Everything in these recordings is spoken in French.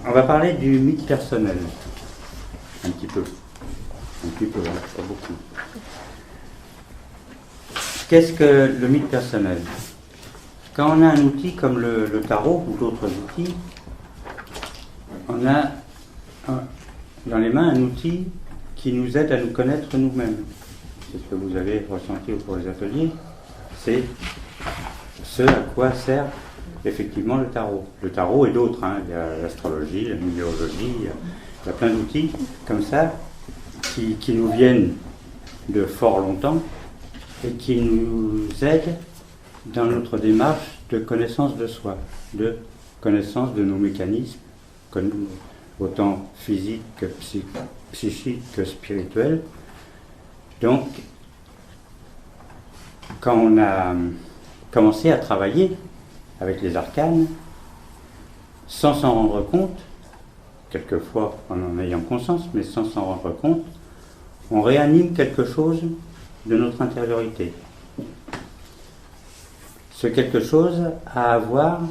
On va parler du mythe personnel. Un petit peu. Hein, pas beaucoup. Qu'est-ce que le mythe personnel? Quand on a un outil comme le tarot ou d'autres outils, on a dans les mains un outil qui nous aide à nous connaître nous-mêmes. C'est ce que vous avez ressenti au cours des ateliers. C'est ce à quoi sert effectivement le tarot. Le tarot et d'autres, hein. Il y a l'astrologie, la numérologie, il y a plein d'outils comme ça qui nous viennent de fort longtemps et qui nous aident dans notre démarche de connaissance de soi, de connaissance de nos mécanismes, autant physiques que psychiques que spirituels. Donc, quand on a commencé à travailler avec les arcanes, sans s'en rendre compte, quelquefois en ayant conscience, mais sans s'en rendre compte, on réanime quelque chose de notre intériorité. Ce quelque chose a à voir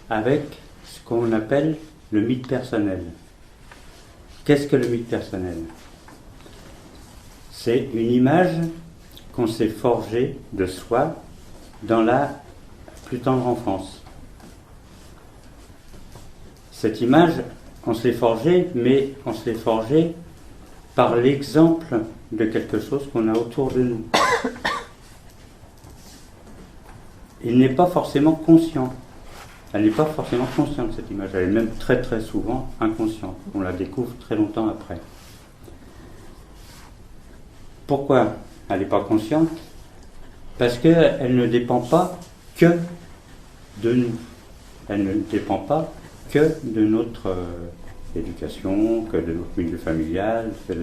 avec ce qu'on appelle le mythe personnel. Qu'est-ce que le mythe personnel? C'est une image qu'on s'est forgée de soi dans la plus tendre enfance. Cette image, on se l'est forgée, mais on se l'est forgée par l'exemple de quelque chose qu'on a autour de nous. Il n'est pas forcément conscient. Elle n'est pas forcément consciente, cette image. Elle est même très très souvent inconsciente. On la découvre très longtemps après. Pourquoi elle n'est pas consciente? Parce qu'elle ne dépend pas que de nous. Elle ne dépend pas que de notre éducation, que de notre milieu familial, que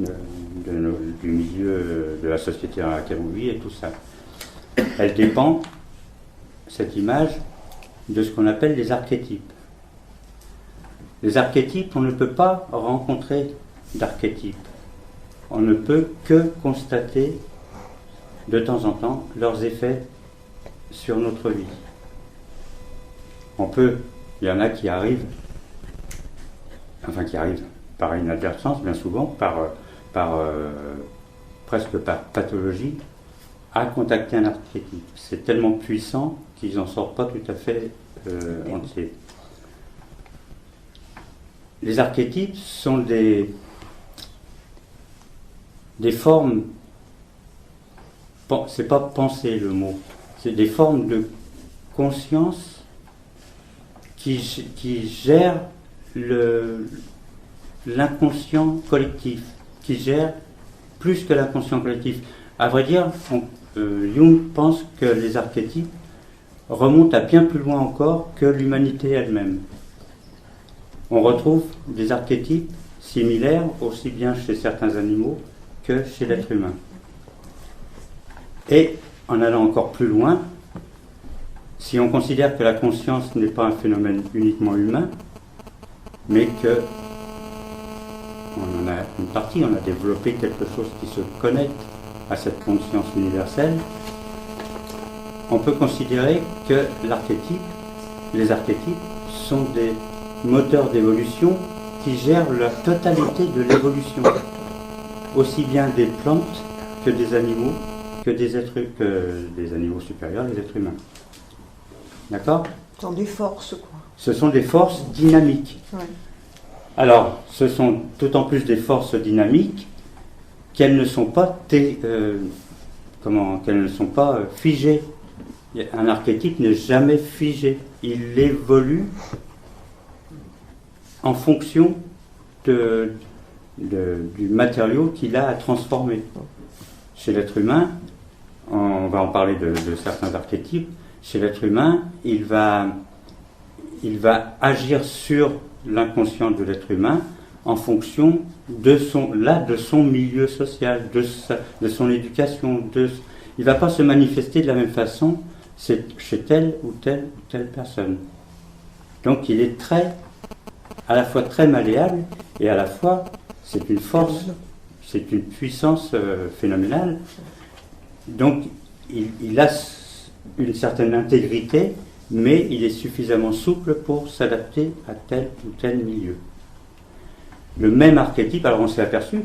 du milieu de la société dans laquelle on vit et tout ça. Elle dépend, cette image, de ce qu'on appelle les archétypes. Les archétypes, on ne peut pas rencontrer d'archétypes. On ne peut que constater de temps en temps leurs effets sur notre vie. Il y en a qui arrivent par inadvertance, bien souvent, presque par pathologie, à contacter un archétype. C'est tellement puissant qu'ils n'en sortent pas tout à fait entiers. Les archétypes sont des formes, c'est pas penser le mot, c'est des formes de conscience qui gèrent l'inconscient collectif, qui gèrent plus que l'inconscient collectif. À vrai dire, Jung pense que les archétypes remontent à bien plus loin encore que l'humanité elle-même. On retrouve des archétypes similaires aussi bien chez certains animaux que chez l'être humain. Et en allant encore plus loin, si on considère que la conscience n'est pas un phénomène uniquement humain, mais que on en a une partie, on a développé quelque chose qui se connecte à cette conscience universelle, on peut considérer que les archétypes sont des moteurs d'évolution qui gèrent la totalité de l'évolution, aussi bien des plantes que des animaux, que des animaux supérieurs, les êtres humains. D'accord? Ce sont des forces, quoi. Ce sont des forces dynamiques. Ouais. Alors, ce sont d'autant plus des forces dynamiques qu'elles ne sont pas figées. Un archétype n'est jamais figé. Il évolue en fonction du matériau qu'il a à transformer. Chez l'être humain, on va en parler de certains archétypes, chez l'être humain, il va agir sur l'inconscient de l'être humain en fonction de son milieu social, de son éducation. Il ne va pas se manifester de la même façon chez telle ou telle personne. Donc il est à la fois très malléable et à la fois c'est une force, c'est une puissance phénoménale. Donc il a une certaine intégrité, mais il est suffisamment souple pour s'adapter à tel ou tel milieu. Le même archétype, alors on s'est aperçu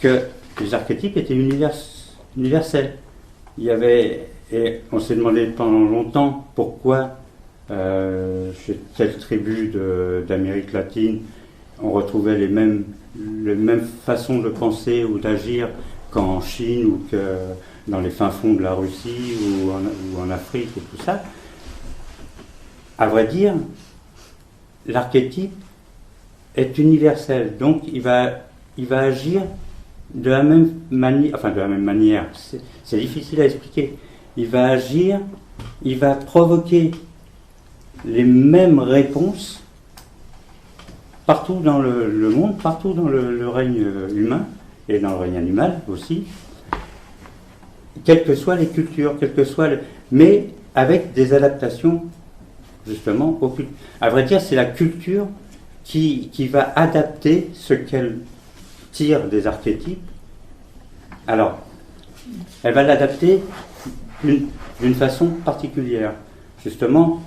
que les archétypes étaient universels. Il y avait, et on s'est demandé pendant longtemps pourquoi chez telle tribu d'Amérique latine, on retrouvait les mêmes façons de penser ou d'agir qu'en Chine ou que dans les fins fonds de la Russie ou en Afrique et tout ça. À vrai dire, l'archétype est universel, donc il va agir de la même manière, c'est difficile à expliquer. Il va agir, il va provoquer les mêmes réponses partout dans le monde, partout dans le règne humain et dans le règne animal aussi, quelles que soient les cultures, mais avec des adaptations justement aux cultures. À vrai dire, c'est la culture qui va adapter ce qu'elle tire des archétypes. Alors, elle va l'adapter d'une façon particulière. Justement,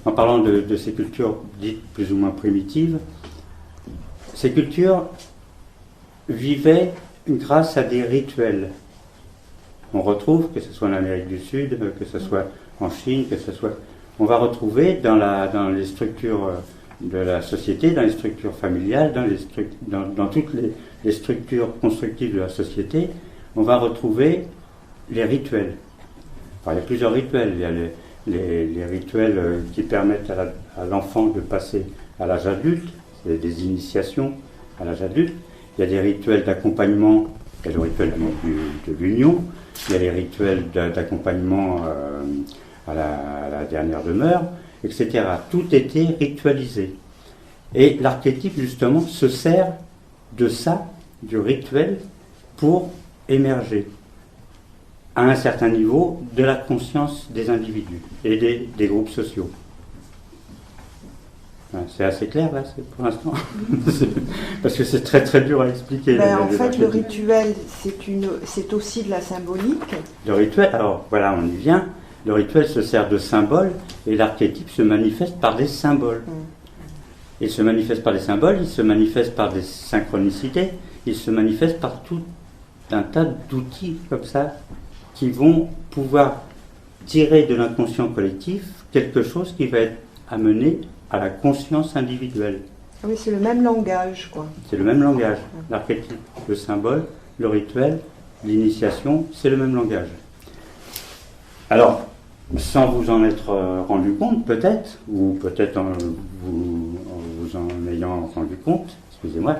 en parlant de ces cultures dites plus ou moins primitives, ces cultures vivaient grâce à des rituels. On retrouve, que ce soit en Amérique du Sud, que ce soit en Chine, on va retrouver dans les structures de la société, dans les structures familiales, dans toutes les structures constructives de la société, on va retrouver les rituels. Alors, il y a plusieurs rituels. Il y a les rituels qui permettent à l'enfant de passer à l'âge adulte, c'est des initiations à l'âge adulte. Il y a des rituels d'accompagnement, il y a le rituel de l'union, il y a les rituels d'accompagnement à la dernière demeure, etc. Tout était ritualisé. Et l'archétype, justement, se sert de ça, du rituel, pour émerger à un certain niveau de la conscience des individus et des groupes sociaux. C'est assez clair là, pour l'instant, parce que c'est très très dur à expliquer. En fait, le rituel, c'est aussi de la symbolique. Le rituel, alors voilà, on y vient. Le rituel se sert de symboles et l'archétype se manifeste par des symboles. Il se manifeste par des symboles, il se manifeste par des synchronicités, il se manifeste par tout un tas d'outils comme ça qui vont pouvoir tirer de l'inconscient collectif quelque chose qui va être amené à la conscience individuelle. Oui, c'est le même langage, quoi. C'est le même langage. L'archétype, le symbole, le rituel, l'initiation, c'est le même langage. Alors, sans vous en être rendu compte, peut-être, ou peut-être en vous en ayant rendu compte, excusez-moi,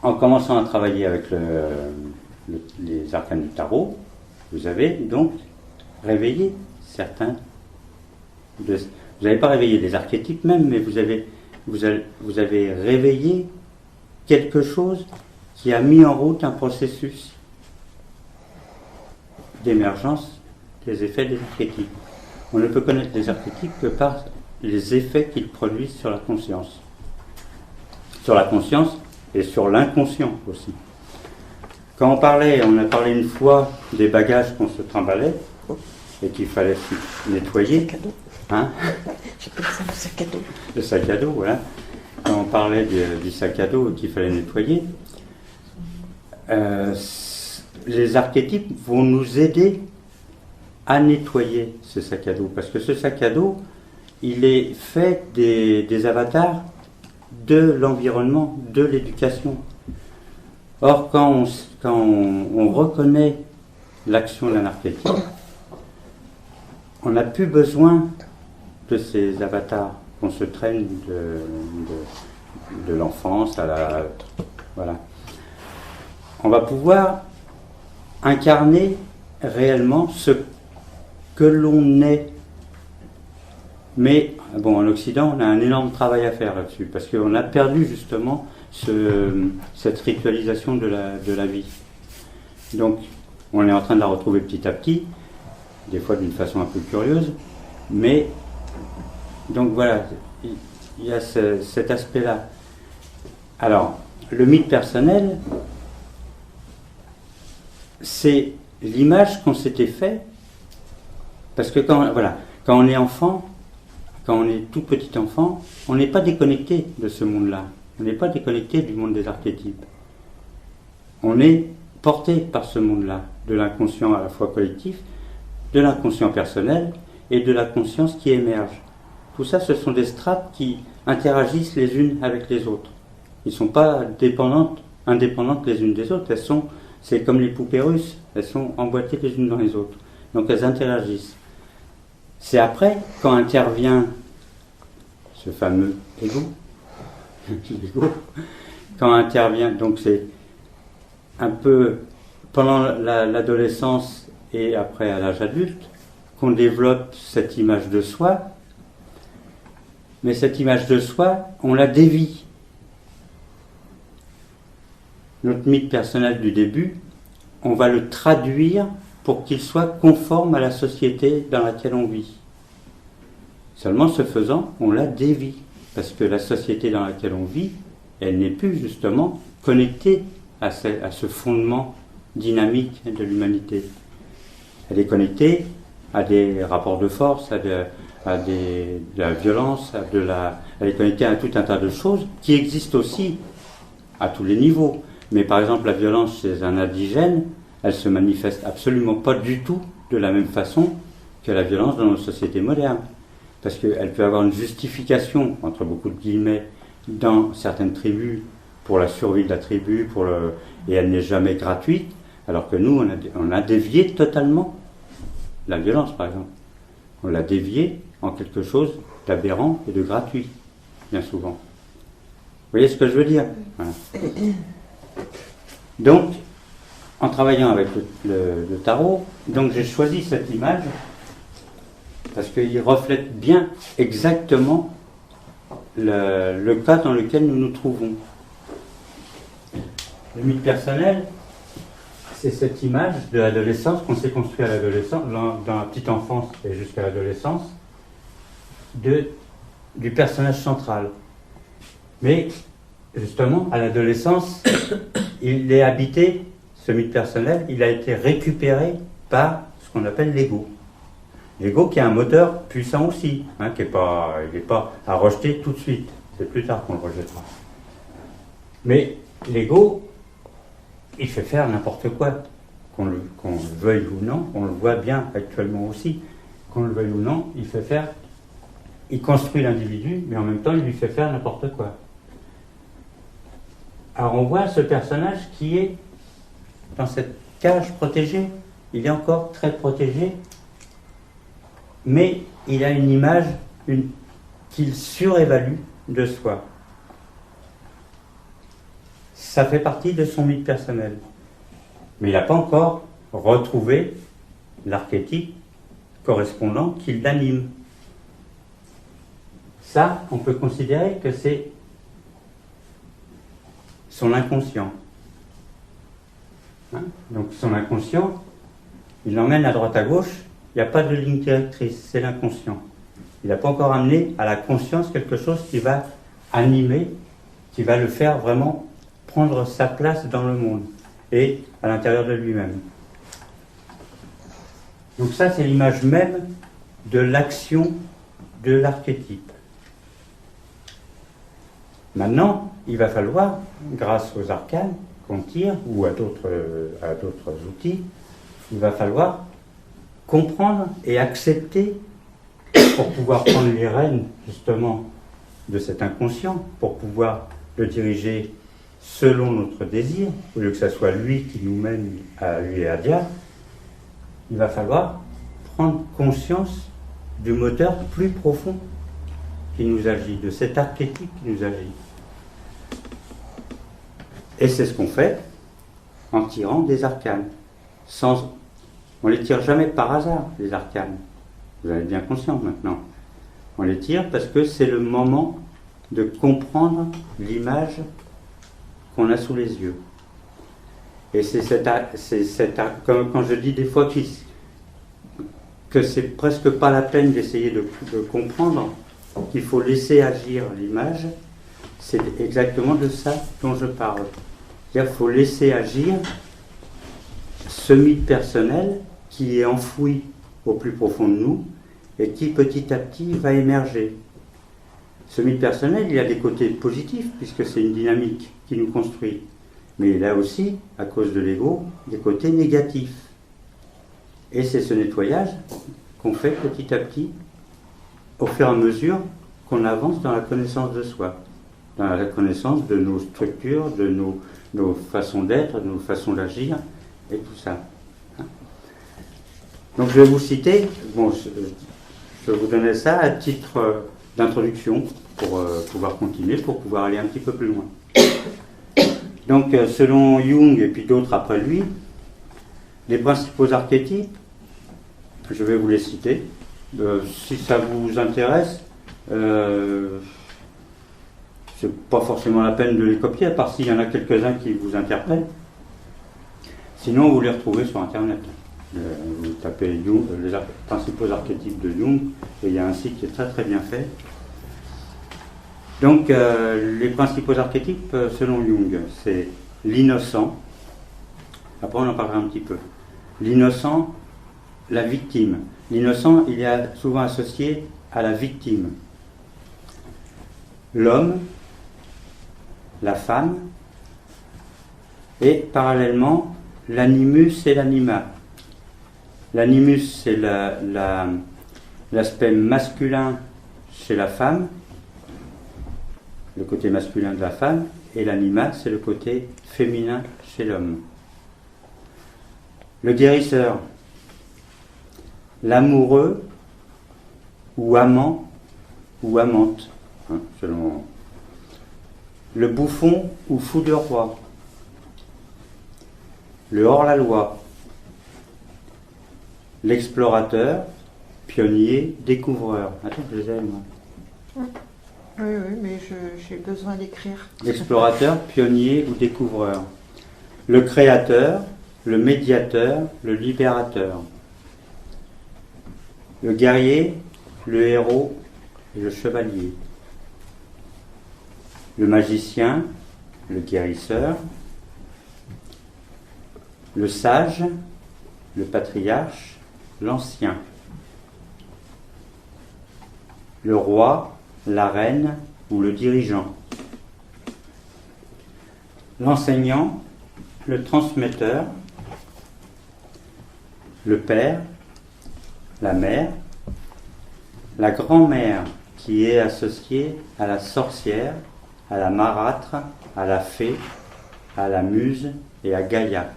en commençant à travailler avec les arcanes du tarot, vous avez donc réveillé certains vous n'avez pas réveillé des archétypes même, mais vous avez réveillé quelque chose qui a mis en route un processus d'émergence des effets des archétypes. On ne peut connaître les archétypes que par les effets qu'ils produisent sur la conscience. Sur la conscience et sur l'inconscient aussi. Quand on a parlé une fois des bagages qu'on se trimballait et qu'il fallait nettoyer. Hein? J'appelle ça le sac à dos. Le sac à dos, voilà. Quand on parlait du sac à dos qu'il fallait nettoyer, les archétypes vont nous aider à nettoyer ce sac à dos. Parce que ce sac à dos, il est fait des avatars de l'environnement, de l'éducation. Or, quand on reconnaît l'action d'un archétype, on n'a plus besoin de ces avatars qu'on se traîne de l'enfance à la... Voilà. On va pouvoir incarner réellement ce que l'on est. Mais, bon, en Occident, on a un énorme travail à faire là-dessus, parce qu'on a perdu justement cette ritualisation de la vie. Donc, on est en train de la retrouver petit à petit, des fois d'une façon un peu curieuse, mais donc voilà, il y a cet aspect-là. Alors, le mythe personnel, c'est l'image qu'on s'était fait, parce que quand Quand on est enfant, quand on est tout petit enfant, on n'est pas déconnecté de ce monde-là. On n'est pas déconnecté du monde des archétypes. On est porté par ce monde-là, de l'inconscient à la fois collectif, de l'inconscient personnel et de la conscience qui émerge. Tout ça, ce sont des strates qui interagissent les unes avec les autres. Ils ne sont pas indépendantes les unes des autres. C'est comme les poupées russes, elles sont emboîtées les unes dans les autres. Donc elles interagissent. C'est après, quand intervient ce fameux ego, quand intervient, donc c'est un peu pendant l'adolescence et après à l'âge adulte, qu'on développe cette image de soi, mais cette image de soi, on la dévie. Notre mythe personnel du début, on va le traduire pour qu'il soit conforme à la société dans laquelle on vit. Seulement, ce faisant, on la dévie, parce que la société dans laquelle on vit, elle n'est plus justement connectée à ce fondement dynamique de l'humanité. Elle est connectée à des rapports de force, à de la violence, elle est connectée à tout un tas de choses qui existent aussi à tous les niveaux. Mais par exemple, la violence chez un indigène, elle se manifeste absolument pas du tout de la même façon que la violence dans nos sociétés modernes. Parce qu'elle peut avoir une justification, entre beaucoup de guillemets, dans certaines tribus, pour la survie de la tribu, et elle n'est jamais gratuite, alors que nous, on a dévié totalement la violence, par exemple. On l'a dévié en quelque chose d'aberrant et de gratuit, bien souvent. Vous voyez ce que je veux dire? Voilà. Donc, en travaillant avec le tarot, donc j'ai choisi cette image parce qu'il reflète bien exactement le cas dans lequel nous nous trouvons. Le mythe personnel, c'est cette image de l'adolescence qu'on s'est construit à l'adolescence, dans la petite enfance et jusqu'à l'adolescence, du personnage central. Mais justement, à l'adolescence, il est habité, ce mythe personnel, il a été récupéré par ce qu'on appelle l'ego. L'ego qui est un moteur puissant aussi, il n'est pas à rejeter tout de suite. C'est plus tard qu'on le rejettera. Mais l'ego, il fait faire n'importe quoi. Qu'on le veuille ou non, on le voit bien actuellement aussi. Qu'on le veuille ou non, il construit l'individu, mais en même temps, il lui fait faire n'importe quoi. Alors on voit ce personnage qui est dans cette cage protégée. Il est encore très protégé, mais il a une image qu'il surévalue de soi. Ça fait partie de son mythe personnel. Mais il n'a pas encore retrouvé l'archétype correspondant qui l'anime. Ça, on peut considérer que c'est son inconscient. Donc son inconscient, il l'emmène à droite à gauche, il n'y a pas de ligne directrice, c'est l'inconscient. Il n'a pas encore amené à la conscience quelque chose qui va animer, qui va le faire vraiment prendre sa place dans le monde et à l'intérieur de lui-même. Donc ça, c'est l'image même de l'action de l'archétype. Maintenant, il va falloir, grâce aux arcanes qu'on tire, ou à d'autres outils, il va falloir comprendre et accepter, pour pouvoir prendre les rênes, justement, de cet inconscient, pour pouvoir le diriger selon notre désir, au lieu que ce soit lui qui nous mène à lui et à Dia, il va falloir prendre conscience du moteur plus profond qui nous agit, de cet archétype qui nous agit. Et c'est ce qu'on fait en tirant des arcanes. On ne les tire jamais par hasard, les arcanes. Vous en êtes bien conscient maintenant. On les tire parce que c'est le moment de comprendre l'image qu'on a sous les yeux. Et quand je dis des fois que c'est presque pas la peine d'essayer de comprendre, qu'il faut laisser agir l'image, c'est exactement de ça dont je parle. C'est-à-dire qu'il faut laisser agir ce mythe personnel qui est enfoui au plus profond de nous et qui petit à petit va émerger. Ce mythe personnel, il a des côtés positifs, puisque c'est une dynamique qui nous construit. Mais il a aussi, à cause de l'ego, des côtés négatifs. Et c'est ce nettoyage qu'on fait petit à petit, au fur et à mesure qu'on avance dans la connaissance de soi, dans la connaissance de nos structures, de nos façons d'être, de nos façons d'agir, et tout ça. Donc je vais vous citer, bon, je vous donnais ça à titre d'introduction pour pouvoir continuer, pour pouvoir aller un petit peu plus loin. Donc selon Jung et puis d'autres après lui, les principaux archétypes, je vais vous les citer. Si ça vous intéresse, c'est pas forcément la peine de les copier, à part s'il y en a quelques-uns qui vous interpellent. Sinon, vous les retrouvez sur Internet. Vous tapez Jung, les principaux archétypes de Jung, et il y a un site qui est très très bien fait. Donc, les principaux archétypes, selon Jung, c'est l'innocent. Après, on en parlera un petit peu. L'innocent, la victime. L'innocent, il est souvent associé à la victime. L'homme, la femme, et parallèlement, l'animus et l'anima. L'animus, c'est l'aspect masculin chez la femme, le côté masculin de la femme, et l'anima, c'est le côté féminin chez l'homme. Le guérisseur, l'amoureux, ou amant, ou amante, selon. Le bouffon ou fou de roi, le hors-la-loi, l'explorateur, pionnier, découvreur. Attends, je les ai, moi. Oui, mais j'ai besoin d'écrire. L'explorateur, pionnier ou découvreur. Le créateur, le médiateur, le libérateur. Le guerrier, le héros et le chevalier. Le magicien, le guérisseur. Le sage, le patriarche, l'ancien. Le roi, la reine ou le dirigeant. L'enseignant, le transmetteur. Le père, la mère. La grand-mère qui est associée à la sorcière, à la marâtre, à la fée, à la muse et à Gaïa.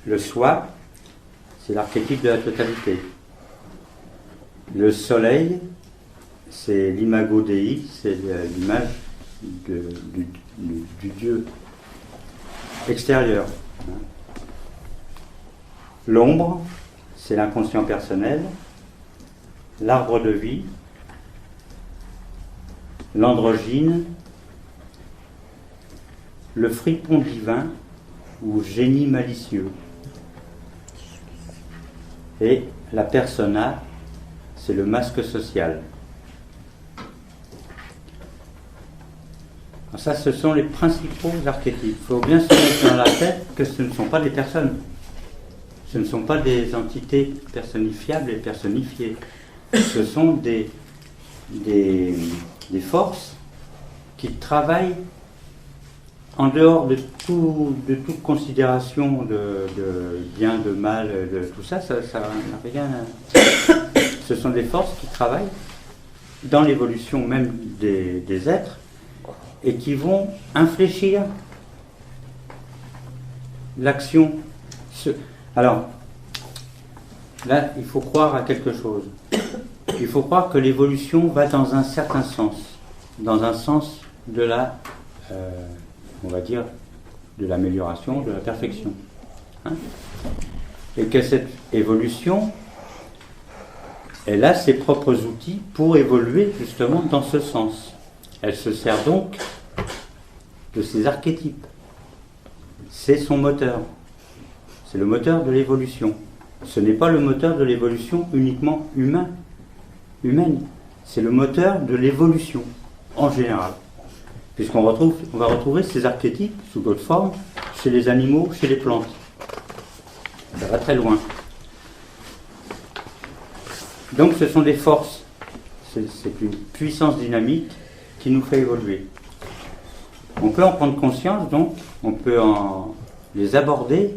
Le soi, c'est l'archétype de la totalité. Le soleil, c'est l'imago Dei, c'est l'image du Dieu extérieur. L'ombre, c'est l'inconscient personnel. L'arbre de vie, l'androgyne, le fripon divin ou génie malicieux. Et la persona, c'est le masque social. Alors ça, ce sont les principaux archétypes. Il faut bien se mettre dans la tête que ce ne sont pas des personnes. Ce ne sont pas des entités personnifiables et personnifiées. Ce sont des forces qui travaillent en dehors de toute considération de bien, de mal, de tout ça, ça n'a rien. Ce sont des forces qui travaillent dans l'évolution même des êtres et qui vont infléchir l'action. Alors, là, il faut croire à quelque chose. Il faut croire que l'évolution va dans un certain sens, dans un sens de la, on va dire, de l'amélioration, de la perfection. Et que cette évolution, elle a ses propres outils pour évoluer justement dans ce sens. Elle se sert donc de ses archétypes. C'est son moteur. C'est le moteur de l'évolution. Ce n'est pas le moteur de l'évolution uniquement humaine. C'est le moteur de l'évolution en général. Puisqu'on va retrouver ces archétypes sous d'autres formes chez les animaux, chez les plantes. Ça va très loin. Donc ce sont des forces, c'est une puissance dynamique qui nous fait évoluer. On peut en prendre conscience, donc on peut les aborder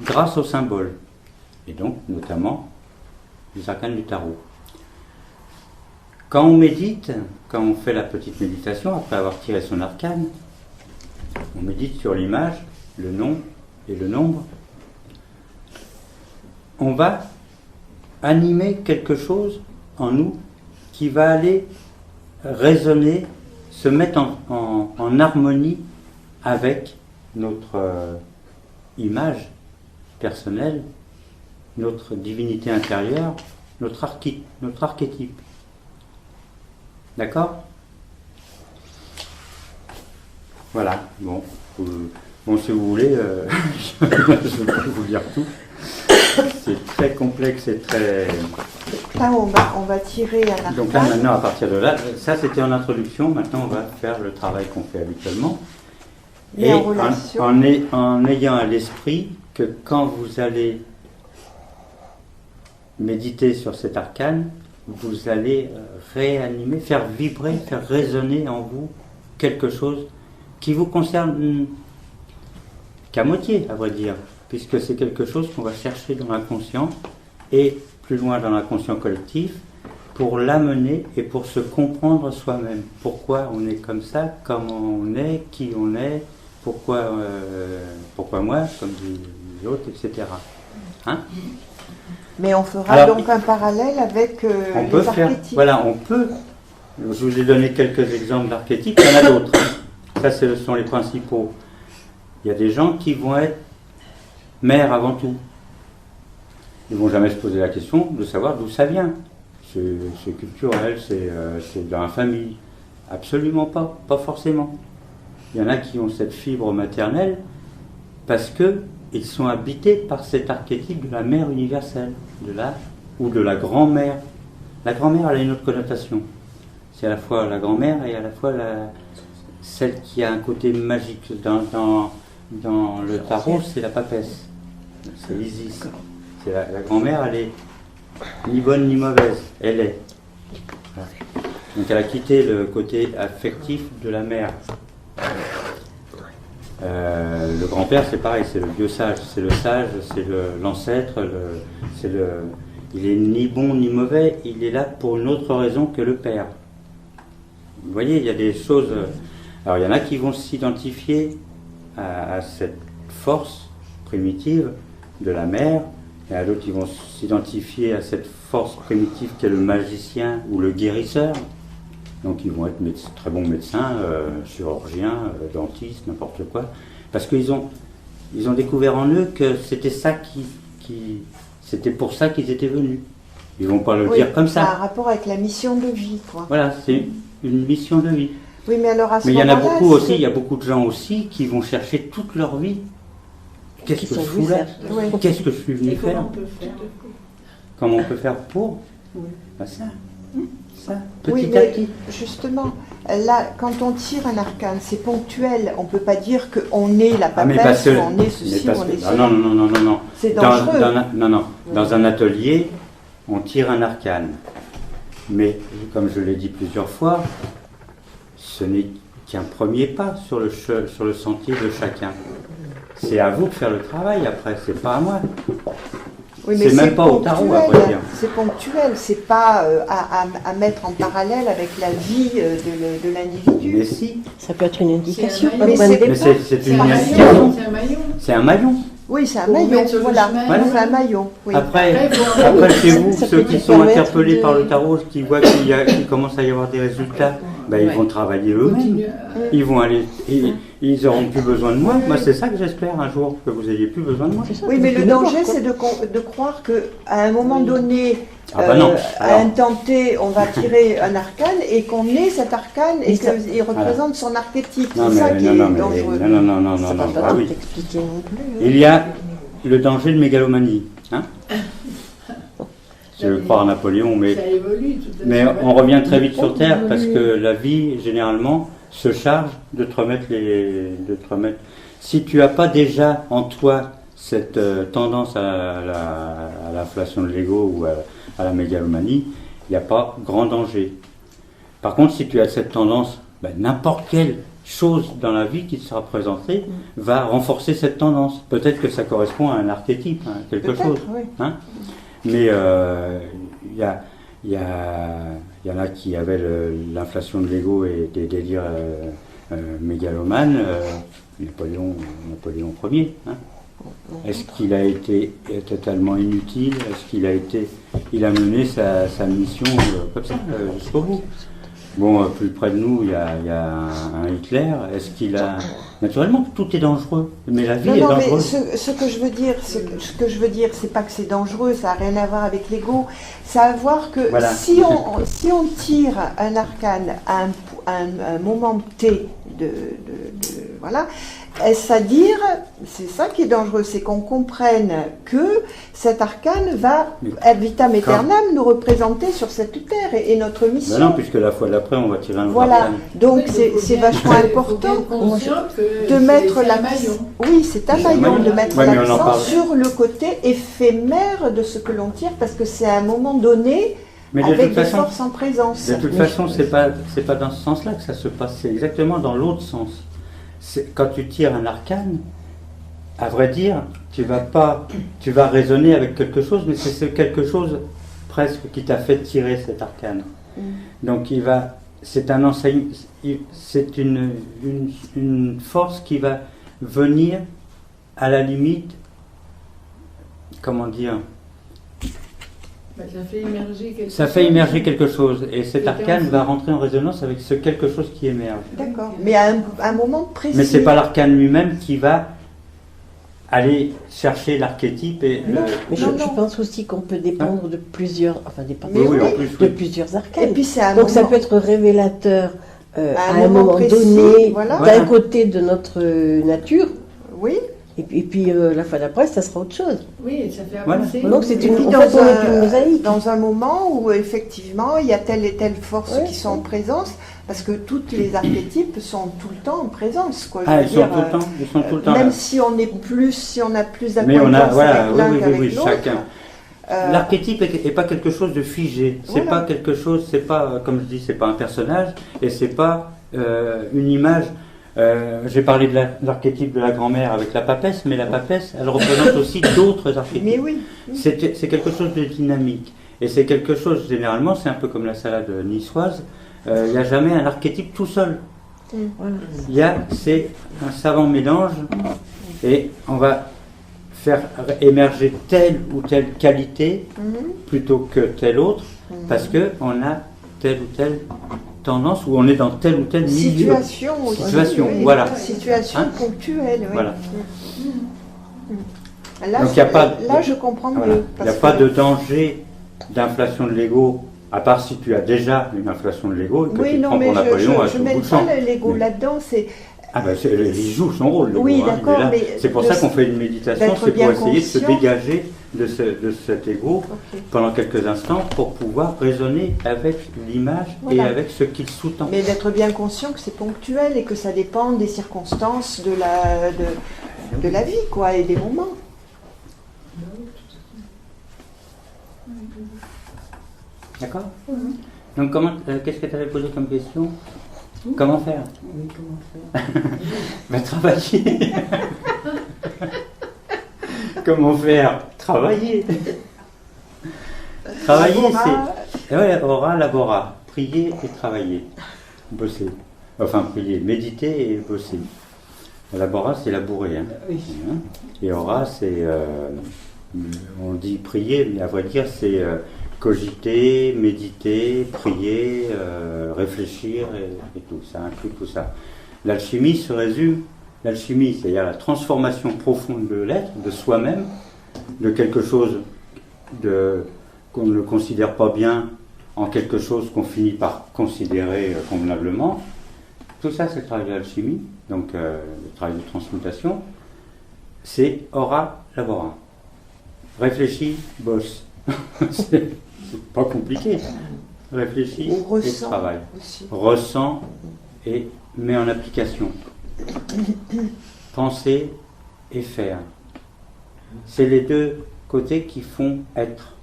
grâce aux symboles, et donc notamment les arcanes du tarot. Quand on médite, quand on fait la petite méditation, après avoir tiré son arcane, on médite sur l'image, le nom et le nombre, on va animer quelque chose en nous qui va aller résonner, se mettre en harmonie avec notre image personnelle, notre divinité intérieure, notre archétype. D'accord? Voilà, bon, si vous voulez, je peux vous dire tout. C'est très complexe et très... Là, on va tirer un arcane. Donc là, maintenant, à partir de là, ça c'était en introduction, maintenant on va faire le travail qu'on fait habituellement. Mais et en relation... en ayant à l'esprit que quand vous allez méditer sur cet arcane, vous allez réanimer, faire vibrer, faire résonner en vous quelque chose qui vous concerne qu'à moitié, à vrai dire, puisque c'est quelque chose qu'on va chercher dans l'inconscient et plus loin dans l'inconscient collectif pour l'amener et pour se comprendre soi-même. Pourquoi on est comme ça, comment on est, qui on est, pourquoi moi, comme les autres, etc. Hein? Mais on fera Alors, donc un parallèle avec on peut les faire, archétypes. voilà, on peut. Je vous ai donné quelques exemples d'archétypes, il y en a d'autres. Ça, ce sont les principaux. Il y a des gens qui vont être mères avant tout. Ils ne vont jamais se poser la question de savoir d'où ça vient. C'est culturel, c'est dans la famille. Absolument pas, pas forcément. Il y en a qui ont cette fibre maternelle parce qu'ils sont habités par cet archétype de la mère universelle, ou de la grand-mère. La grand-mère, elle a une autre connotation. C'est à la fois la grand-mère et à la fois celle qui a un côté magique. Dans le tarot, c'est la papesse. C'est Isis. C'est la grand-mère, elle est ni bonne ni mauvaise. Elle est. Voilà. Donc elle a quitté le côté affectif de la mère. Le grand-père, c'est pareil, c'est le vieux sage. C'est le sage, c'est l'ancêtre. Il est ni bon ni mauvais. Il est là pour une autre raison que le père. Vous voyez, il y a des choses... Alors, il y en a qui vont s'identifier à cette force primitive de la mère, et à d'autres qui vont s'identifier à cette force primitive qu'est le magicien ou le guérisseur. Donc, ils vont être très bons médecins, chirurgiens, dentistes, n'importe quoi, parce qu'ils ont découvert en eux que c'était ça c'était pour ça qu'ils étaient venus. Ils vont pas le dire comme ça. Ça a un rapport avec la mission de vie, quoi. Voilà, c'est une mission de vie. Oui, mais alors à ce mais il y en a moment-là, beaucoup aussi, il y a beaucoup de gens aussi qui vont chercher toute leur vie. Qu'est-ce que je fous là? Oui. Qu'est-ce que je suis venu faire? Comment on peut faire? Comment on peut faire pour? Oui. Ben ça, Oui, petit à mais petit. justement, là, quand on tire un arcane, c'est ponctuel. On ne peut pas dire qu'on est la Ah, mais papesse, parce que, ou on est ceci, ou on est cela. non. C'est dangereux. Dans un atelier, on tire un arcane. Mais, comme je l'ai dit plusieurs fois, ce n'est qu'un premier pas sur le sentier de chacun. C'est à vous de faire le travail après, c'est pas à moi. Oui, mais c'est même pas au tarot, à vrai dire. C'est ponctuel, c'est pas à mettre en parallèle avec la vie de l'individu. Mais si, Ça peut être une indication. C'est un maillon. un point de Mais mais départ. c'est C'est une un indication. maillon. C'est un maillon. C'est un maillon. Oui, c'est un Pour maillon, mettre sur le voilà. chemin. Voilà. C'est un maillon, oui. Après, Après, chez vous, ça ceux peut qui te sont permettre interpellés de- par le tarot, qui voient qu'il commence à y avoir des résultats, ben, ils Ouais. vont travailler eux-mêmes. Continue. Ils vont aller, ils auront plus besoin de moi. Moi, c'est ça que j'espère un jour, que vous ayez plus besoin de moi. C'est ça, Oui, mais tu le peux le voir, danger, quoi. c'est de croire qu'à un moment donné, Ah bah non. à Alors. un temps T, on va tirer un arcane et qu'on ait cet arcane et Mais ça- qu'il représente son archétype. Non, C'est ça mais qui est non, dangereux. non, Ça va ah pas oui. t'expliquer non plus. hein. Il y a le danger de mégalomanie. Hein, je crois à Napoléon, mais Ça évolue. tout à Mais fait. on revient très vite sur Terre parce que la vie, généralement, se charge de te remettre. Si tu n'as pas déjà en toi cette tendance à l'inflation de l'ego ou à la mégalomanie, il n'y a pas grand danger. Par contre, si tu as cette tendance, ben, n'importe quelle chose dans la vie qui te sera présentée va renforcer cette tendance. Peut-être que ça correspond à un archétype, hein, quelque chose. Oui. Hein. Mais il y en a qui avaient l'inflation de l'ego et des délires mégalomanes. Napoléon Ier. Hein. Est-ce qu'il a été totalement inutile? Est-ce qu'il a mené sa mission comme ça, jusqu'au bout? Bon, plus près de nous, il y a un Hitler. Est-ce qu'il a... Naturellement, tout est dangereux, mais la vie est dangereuse. Mais ce que je veux dire, c'est pas que c'est dangereux, ça n'a rien à voir avec l'ego. Ça a à voir que voilà. si on tire un arcane à un moment T voilà, est-ce à dire, c'est ça qui est dangereux, c'est qu'on comprenne que cet arcane va, ad vitam aeternam, nous représenter sur cette terre et notre mission. Ben non, puisque la fois d'après, on va tirer un autre Voilà, arcane. donc c'est vachement important de mettre l'accent. Oui, c'est un maillon de mettre l'accent sur le côté éphémère de ce que l'on tire, parce que c'est à un moment donné, mais avec des forces en présence. De toute façon, c'est pas dans ce sens-là que ça se passe, c'est exactement dans l'autre sens. Quand tu tires un arcane, à vrai dire, tu vas raisonner avec quelque chose, mais c'est quelque chose presque qui t'a fait tirer cet arcane. Donc c'est un enseignement, c'est une force qui va venir à la limite, comment dire, ça fait émerger quelque chose, et cet arcane va rentrer en résonance avec ce quelque chose qui émerge. D'accord, mais à un moment précis. Mais c'est pas l'arcane lui-même qui va aller chercher l'archétype et je pense aussi qu'on peut dépendre de plusieurs, plusieurs arcanes. Et puis donc ça peut être révélateur à un moment précis, donné, voilà. d'un côté de notre nature. Oui. Et puis la fois d'après, ça sera autre chose. Oui, ça fait avancer. Voilà. Donc c'est une mosaïque. Dans un moment où effectivement il y a telle et telle force qui sont en présence, parce que tous les archétypes sont tout le temps en présence. Quoi. Ils sont tout le temps. Même là. si on a plus mais on a, avec l'un qu'avec l'autre. chacun. L'archétype n'est pas quelque chose de figé. C'est pas quelque chose. C'est pas, comme je dis, c'est pas un personnage et c'est pas une image. J'ai parlé de l'archétype de la grand-mère avec la papesse, mais la papesse, elle représente aussi d'autres archétypes. Mais oui. C'est quelque chose de dynamique. Et c'est quelque chose, généralement, c'est un peu comme la salade niçoise, il n'y a jamais un archétype tout seul. C'est un savant mélange, et on va faire émerger telle ou telle qualité plutôt que telle autre, parce qu'on a telle ou telle tendance, ou on est dans tel ou tel milieu. Situation, oui, voilà. Situation ponctuelle, oui. Voilà. Là, donc, je comprends mieux. Il n'y a pas de danger d'inflation de l'ego, à part si tu as déjà une inflation de l'ego, et que tu prends pour Napoléon à tout bout de champ. Je ne mets pas l'ego là-dedans, c'est... il joue son rôle, l'ego. Oui, d'accord, mais... C'est pour ça qu'on fait une méditation, c'est pour essayer de se dégager de cet ego pendant quelques instants pour pouvoir raisonner avec l'image et avec ce qu'il sous-tend. Mais d'être bien conscient que c'est ponctuel et que ça dépend des circonstances de la vie, quoi, et des moments. D'accord. Donc qu'est-ce que tu avais posé comme question? Comment faire? Oui, comment faire? Travailler. Comment faire? Travailler. Travailler, c'est... aura, labora. Prier et travailler. Bosser. Enfin, prier, méditer et bosser. Labora, c'est labourer. Hein. Oui. Et aura, c'est... on dit prier, mais à vrai dire, c'est... cogiter, méditer, prier, réfléchir et tout, ça inclut tout ça. L'alchimie se résume, l'alchimie, c'est-à-dire la transformation profonde de l'être, de soi-même, de quelque chose qu'on ne considère pas bien en quelque chose qu'on finit par considérer convenablement. Tout ça, c'est le travail de l'alchimie, donc le travail de transmutation. C'est aura, labora. Réfléchis, bosse. C'est pas compliqué. Réfléchis et travaille. Ressens et met en application. Penser et faire. c'est les deux côtés qui font être.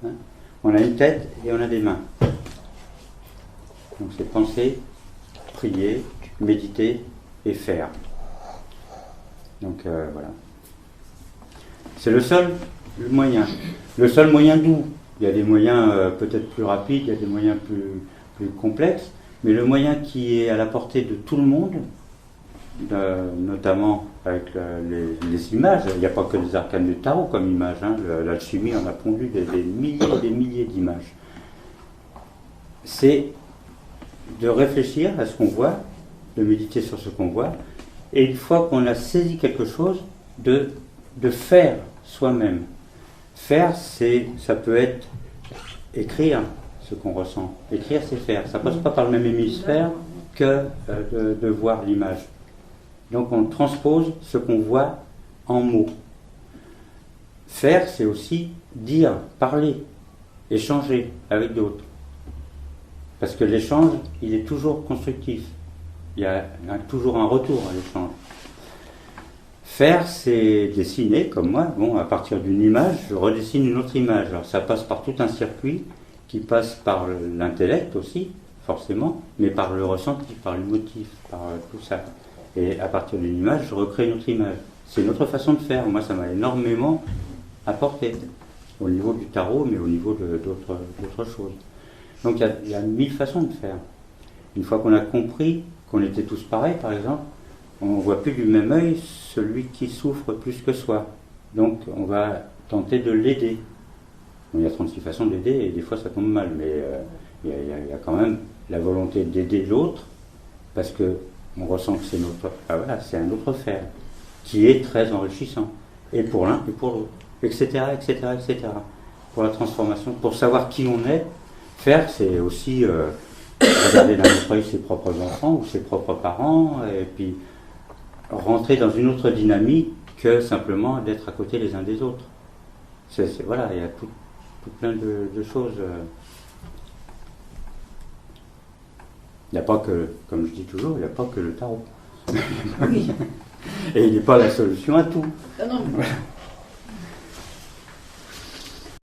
Hein? On a une tête et on a des mains. Donc c'est penser, prier, méditer et faire. Donc voilà. C'est le seul moyen. Le seul moyen doux. Il y a des moyens peut-être plus rapides, il y a des moyens plus complexes, mais le moyen qui est à la portée de tout le monde, notamment avec les images, il n'y a pas que les arcanes du tarot comme image, hein, l'alchimie en a pondu des milliers et des milliers d'images. C'est de réfléchir à ce qu'on voit, de méditer sur ce qu'on voit, et une fois qu'on a saisi quelque chose, de faire soi-même. Faire, ça peut être écrire ce qu'on ressent. Écrire, c'est faire. Ça passe pas par le même hémisphère que de voir l'image. Donc on transpose ce qu'on voit en mots. Faire, c'est aussi dire, parler, échanger avec d'autres. Parce que l'échange, il est toujours constructif. Il y a toujours un retour à l'échange. Faire, c'est dessiner, comme moi. Bon, à partir d'une image, je redessine une autre image. Alors ça passe par tout un circuit qui passe par l'intellect aussi, forcément, mais par le ressenti, par l'émotif, par tout ça. Et à partir d'une image, je recrée une autre image. C'est une autre façon de faire. Moi, ça m'a énormément apporté, au niveau du tarot, mais au niveau d'autres choses. Donc il y a 1000 façons de faire. Une fois qu'on a compris qu'on était tous pareils, par exemple, on ne voit plus du même œil celui qui souffre plus que soi. Donc on va tenter de l'aider. Il y a 36 façons d'aider et des fois ça tombe mal, mais il y a quand même la volonté d'aider l'autre parce qu'on ressent que c'est c'est un autre faire qui est très enrichissant, et pour l'un et pour l'autre, etc., etc., etc. Pour la transformation, pour savoir qui on est, faire c'est aussi regarder d'un autre œil ses propres enfants ou ses propres parents, et puis rentrer dans une autre dynamique que simplement d'être à côté les uns des autres. Voilà, il y a tout plein de choses. Il n'y a pas que, comme je dis toujours, il n'y a pas que le tarot. Oui. Et il n'est pas la solution à tout. Ah non,